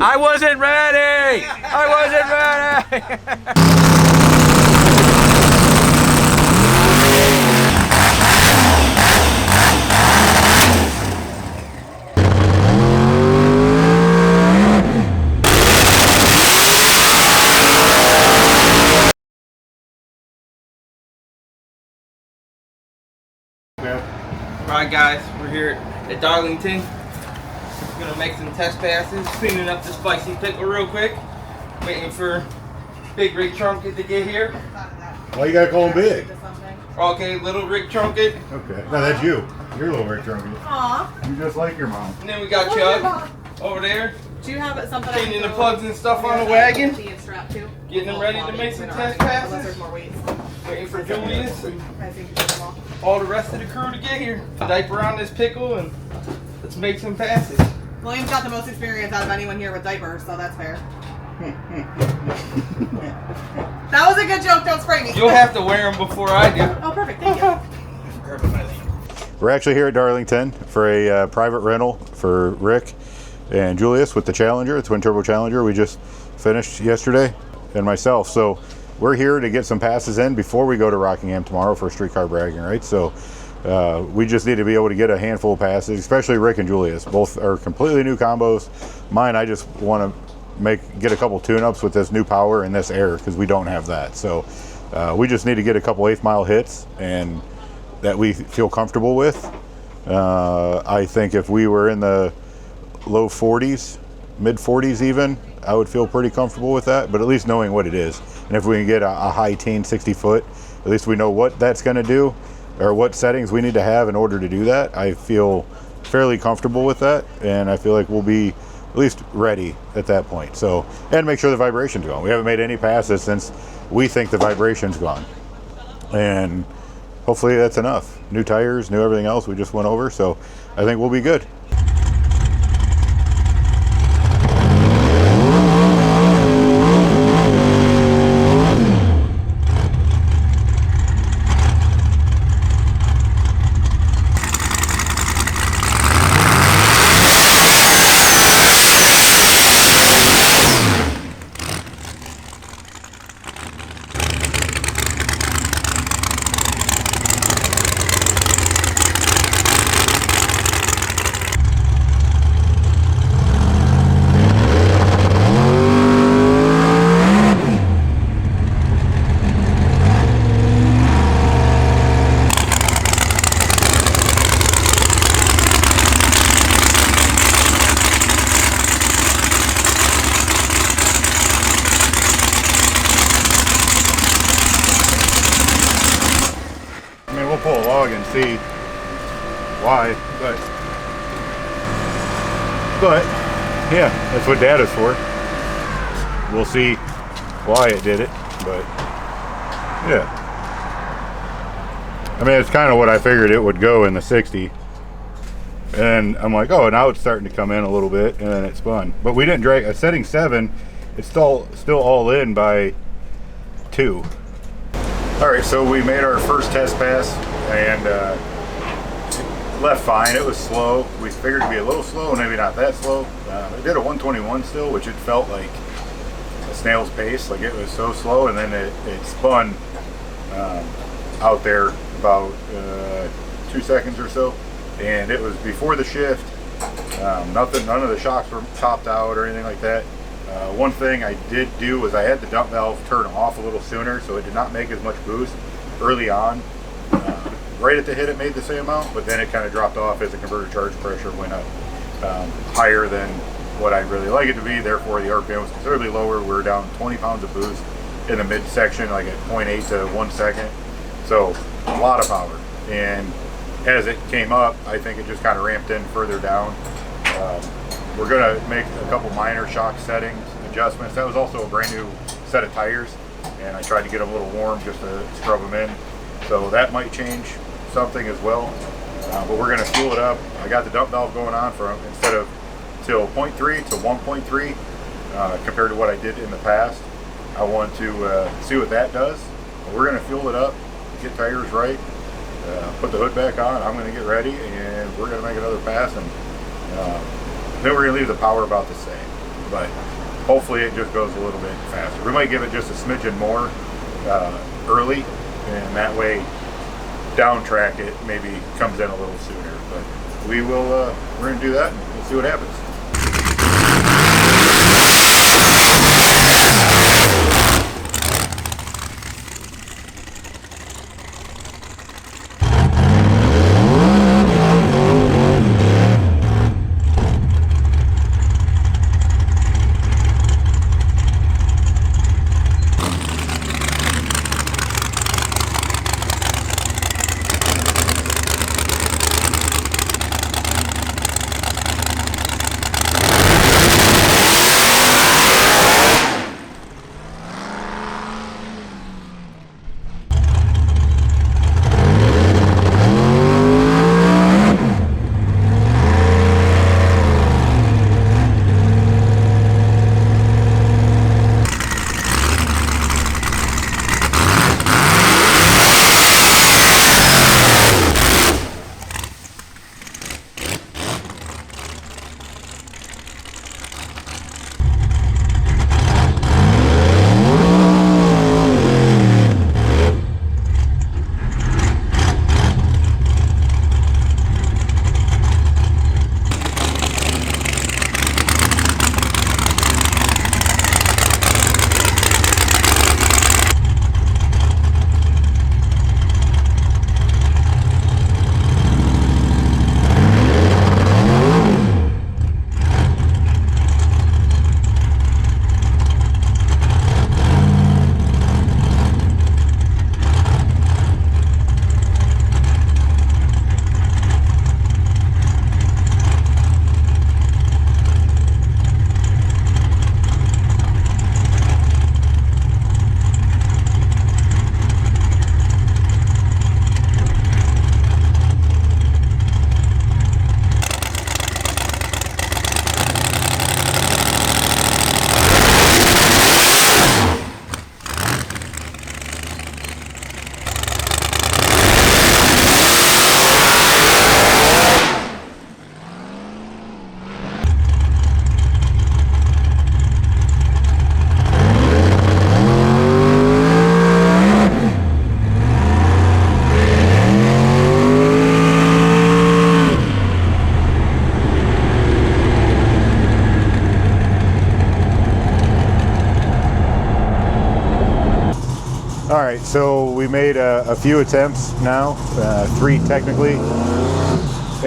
I wasn't ready! I wasn't ready! Alright guys, we're here at Darlington. We're gonna make some test passes, cleaning up the spicy pickle real quick. Waiting for Big Rig Trunket to get here. Why you gotta call him Big? Okay, Little Rig Trunket. Okay, no, that's you. You're Little Rig Trunket. Aww. You just like your mom. And then we got Chug over there. Do you have something? Cleaning the plugs and stuff on the wagon. Getting Getting them ready to make some test passes. Waiting for Julius and all the rest of the crew to get here. Diaper on this pickle and let's make some passes. William's got the most experience out of anyone here with diapers, so that's fair. That was a good joke, don't spray me. You'll have to wear them before I do. Oh, perfect, thank you. We're actually here at Darlington for a private rental for Rick and Julius with the Challenger, the twin turbo Challenger we just finished yesterday, and myself. So we're here to get some passes in before we go to Rockingham tomorrow for streetcar bragging, right? So we just need to be able to get a handful of passes, especially Rick and Julius. Both are completely new combos. Mine, I just want to get a couple tune-ups with this new power and this air because we don't have that. So we just need to get a couple 8th mile hits and that we feel comfortable with. I think if we were in the low 40s, mid 40s even, I would feel pretty comfortable with that, but at least knowing what it is. And if we can get a high teen 60 foot, at least we know what that's going to do or what settings we need to have in order to do that. I feel fairly comfortable with that, and I feel like we'll be at least ready at that point. So, and make sure the vibration's gone. We haven't made any passes since we think the vibration's gone. And hopefully that's enough. New tires, new everything else we just went over, so I think we'll be good. We'll pull a log and see why, but yeah, that's what data's for. We'll see why it did it, but yeah. I mean, it's kind of what I figured it would go in the 60. And I'm like, oh, now it's starting to come in a little bit, and then it spun. But we didn't drag, at setting 7, it's still all in by 2. All right, so we made our first test pass and left fine. It was slow. We figured it'd be a little slow, maybe not that slow. It did a 121 still, which it felt like a snail's pace. Like it was so slow, and then it spun out there about 2 seconds or so, and it was before the shift. None of the shocks were chopped out or anything like that. One thing I did do was I had the dump valve turn off a little sooner, so it did not make as much boost early on. Right at the hit it made the same amount, but then it kind of dropped off as the converter charge pressure went up higher than what I'd really like it to be. Therefore the RPM was considerably lower. We were down 20 pounds of boost in the midsection, like at 0.8 to 1 second. So a lot of power. And as it came up, I think it just kind of ramped in further down. We're gonna make a couple minor shock settings adjustments. That was also a brand new set of tires, and I tried to get them a little warm just to scrub them in. So that might change something as well. But we're gonna fuel it up. I got the dump valve going on from instead of till 0.3 to 1.3 compared to what I did in the past. I want to see what that does. We're gonna fuel it up, get tires right, put the hood back on. I'm gonna get ready, and we're gonna make another pass, and then we're gonna leave the power about the same. but hopefully it just goes a little bit faster. We might give it just a smidgen more early, and that way down track it maybe comes in a little sooner. But we will, we're gonna do that and we'll see what happens. All right, so we made a few attempts now, 3 technically,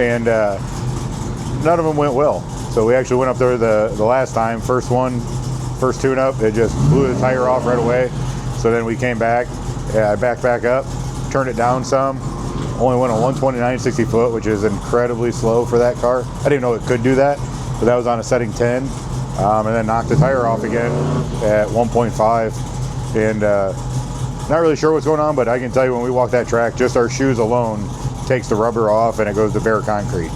and none of them went well. So we actually went up there the last time, first tune-up, it just blew the tire off right away. So then we came back, I backed back up, turned it down some, only went on 129 60 foot, which is incredibly slow for that car. I didn't know it could do that, but that was on a setting 10, and then knocked the tire off again at 1.5, and not really sure what's going on, but I can tell you when we walk that track, just our shoes alone takes the rubber off and it goes to bare concrete.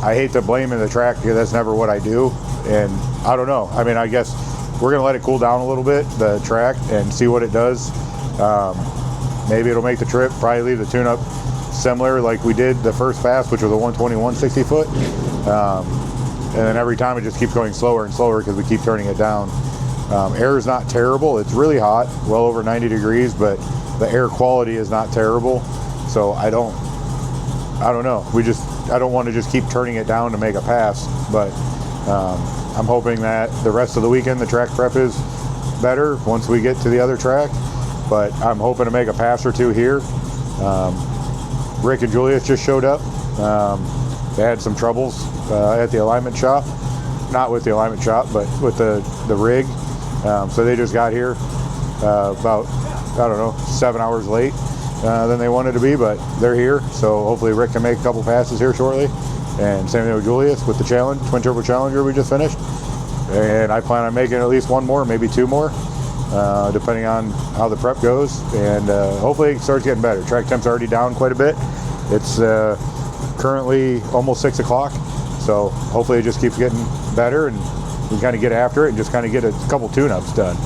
I hate to blame the track because that's never what I do, and I don't know. I mean, I guess we're gonna let it cool down a little bit, the track, and see what it does. Maybe it'll make the trip, probably leave the tune-up similar like we did the first pass, which was a 121 60 foot. And then every time it just keeps going slower and slower because we keep turning it down. Air is not terrible. It's really hot, well over 90 degrees, but the air quality is not terrible. So I don't know. I don't want to just keep turning it down to make a pass, but I'm hoping that the rest of the weekend the track prep is better once we get to the other track. But I'm hoping to make a pass or two here. Rick and Julius just showed up. They had some troubles at the alignment shop. Not with the alignment shop, but with the rig. So they just got here about, I don't know, 7 hours late than they wanted to be, but they're here. So hopefully Rick can make a couple passes here shortly. And same thing with Julius with the challenge, twin turbo Challenger we just finished. And I plan on making at least one more, maybe 2 more, depending on how the prep goes. And hopefully it starts getting better. Track temp's already down quite a bit. It's currently almost 6 o'clock. So hopefully it just keeps getting better and we can kind of get after it and just kind of get a couple tune-ups done.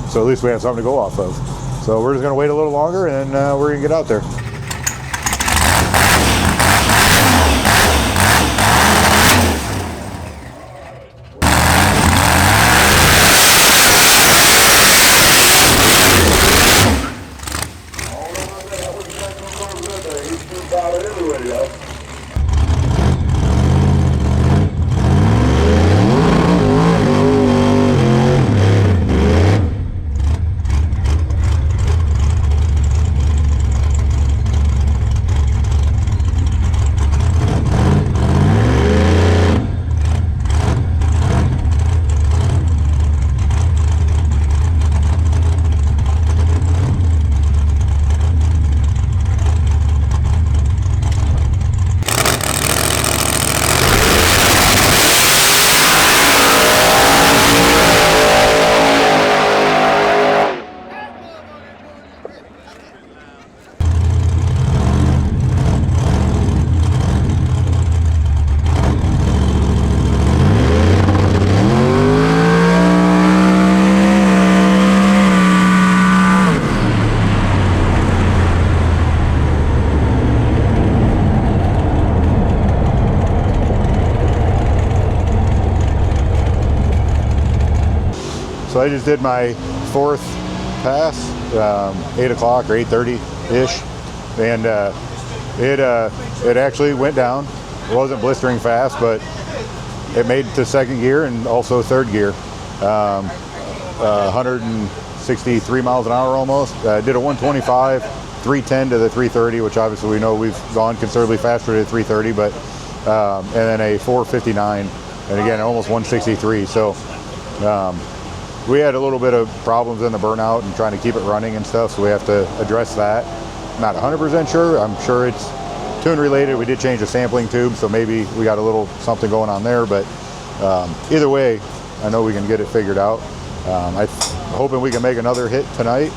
So at least we have something to go off of. So we're just going to wait a little longer and we're going to get out there. So I just did my 4th pass, 8 o'clock or 8:30-ish, and it actually went down. It wasn't blistering fast, but it made to 2nd gear and also 3rd gear. 163 miles an hour almost. Did a 125, 310 to the 330, which obviously we know we've gone considerably faster to 330, but and then a 459, and again almost 163. So we had a little bit of problems in the burnout and trying to keep it running and stuff, so we have to address that. Not 100% sure. I'm sure it's tune related. We did change the sampling tube, so maybe we got a little something going on there, but either way, I know we can get it figured out. I'm hoping we can make another hit tonight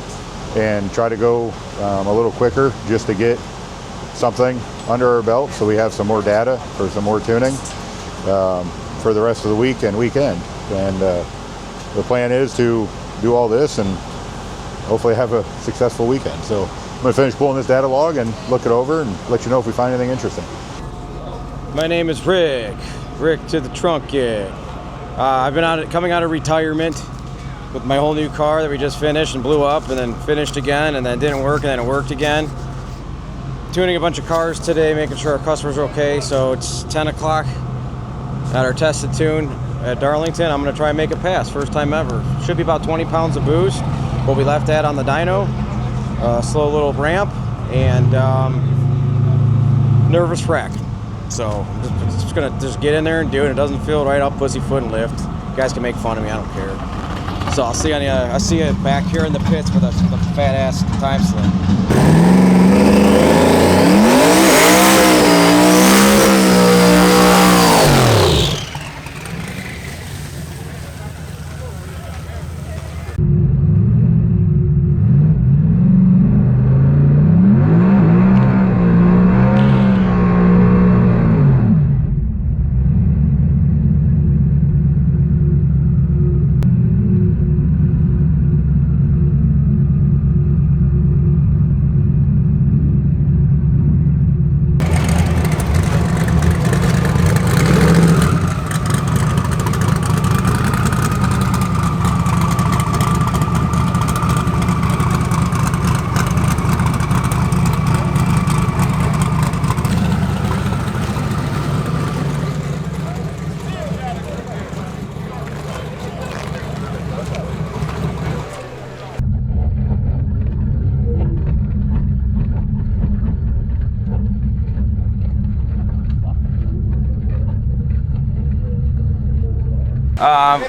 and try to go a little quicker just to get something under our belt so we have some more data for some more tuning for the rest of the week and weekend. And the plan is to do all this and hopefully have a successful weekend. So I'm going to finish pulling this data log and look it over and let you know if we find anything interesting. My name is Rick to the trunk kid. I've been coming out of retirement with my whole new car that we just finished and blew up and then finished again and then didn't work and then it worked again. Tuning a bunch of cars today, making sure our customers are okay. So it's 10 o'clock at our tested tune at Darlington. I'm going to try and make it pass, first time ever. Should be about 20 pounds of boost, what we left at on the dyno. Slow little ramp and nervous wreck. So I'm just going to get in there and do it. It doesn't feel right, I'll pussyfoot and lift. You guys can make fun of me, I don't care. So I'll see you back here in the pits with a fat ass time slip.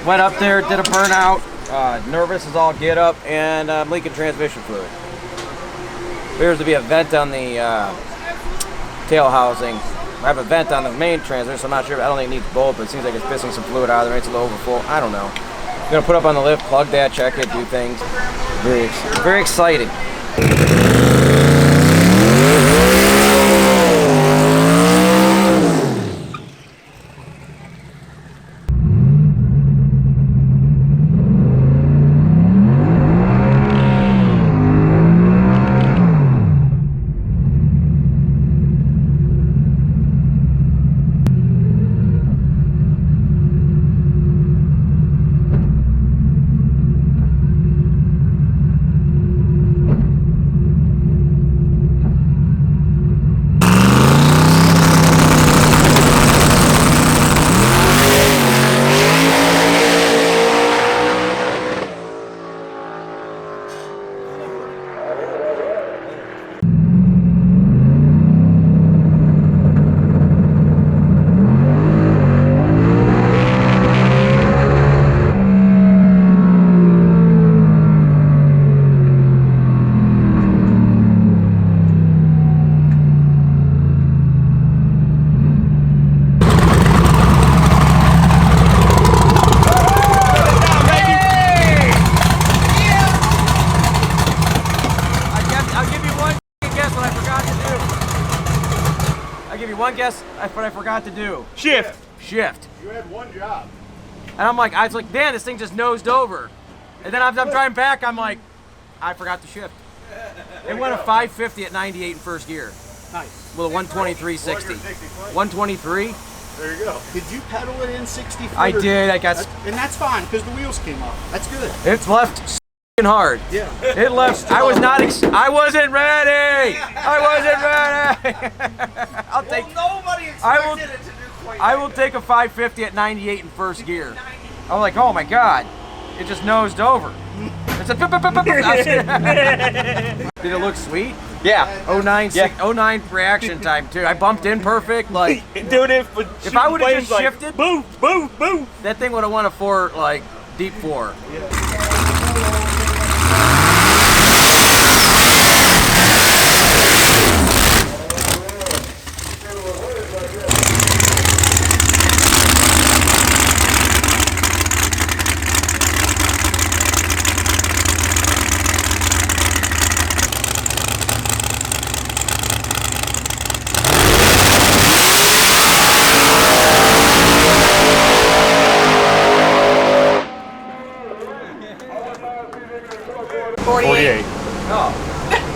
Went up there, did a burnout, nervous as all get up, and I'm leaking transmission fluid. Appears to be a vent on the tail housing. I have a vent on the main transmission, so I'm not sure. I don't think it needs both, but it seems like it's pissing some fluid out of there. It's a little overfull. I don't know. I'm gonna put up on the lift, plug that, check it, do things. Very exciting. One guess what I forgot to do. Shift. You had one job. And I was like, man, this thing just nosed over. And then I'm driving back, I'm like, I forgot to shift. It went a 550 at 98 in first gear. Nice. With a 123.60. 123. There you go. Did you pedal it in 60 foot? I did. I got. And that's fine because the wheels came off. That's good. It's left f***ing hard. Yeah. It left. I was not. I wasn't ready. I wasn't ready. I'll take. Nobody I will- expected it to do quite I will take a 550 at 98 in first gear. I'm like, oh my god, it just nosed over. It's a. Did it look sweet? Yeah. 09, 09 reaction time too. I bumped in perfect. Like, Dude, if I would have just shifted, boom, boom, boom. that thing would have won a 4, like deep 4.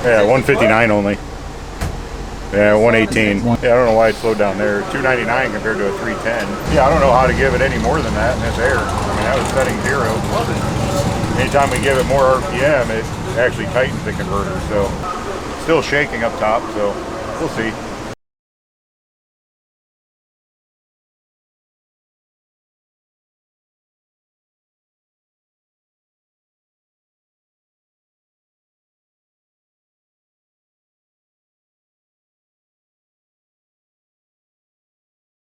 Yeah, 159 only. Yeah, 118. Yeah, I don't know why it slowed down there. 299 compared to a 310. Yeah, I don't know how to give it any more than that in this air. I mean, that was setting 0. Anytime we give it more RPM, it actually tightens the converter. So, still shaking up top, so we'll see.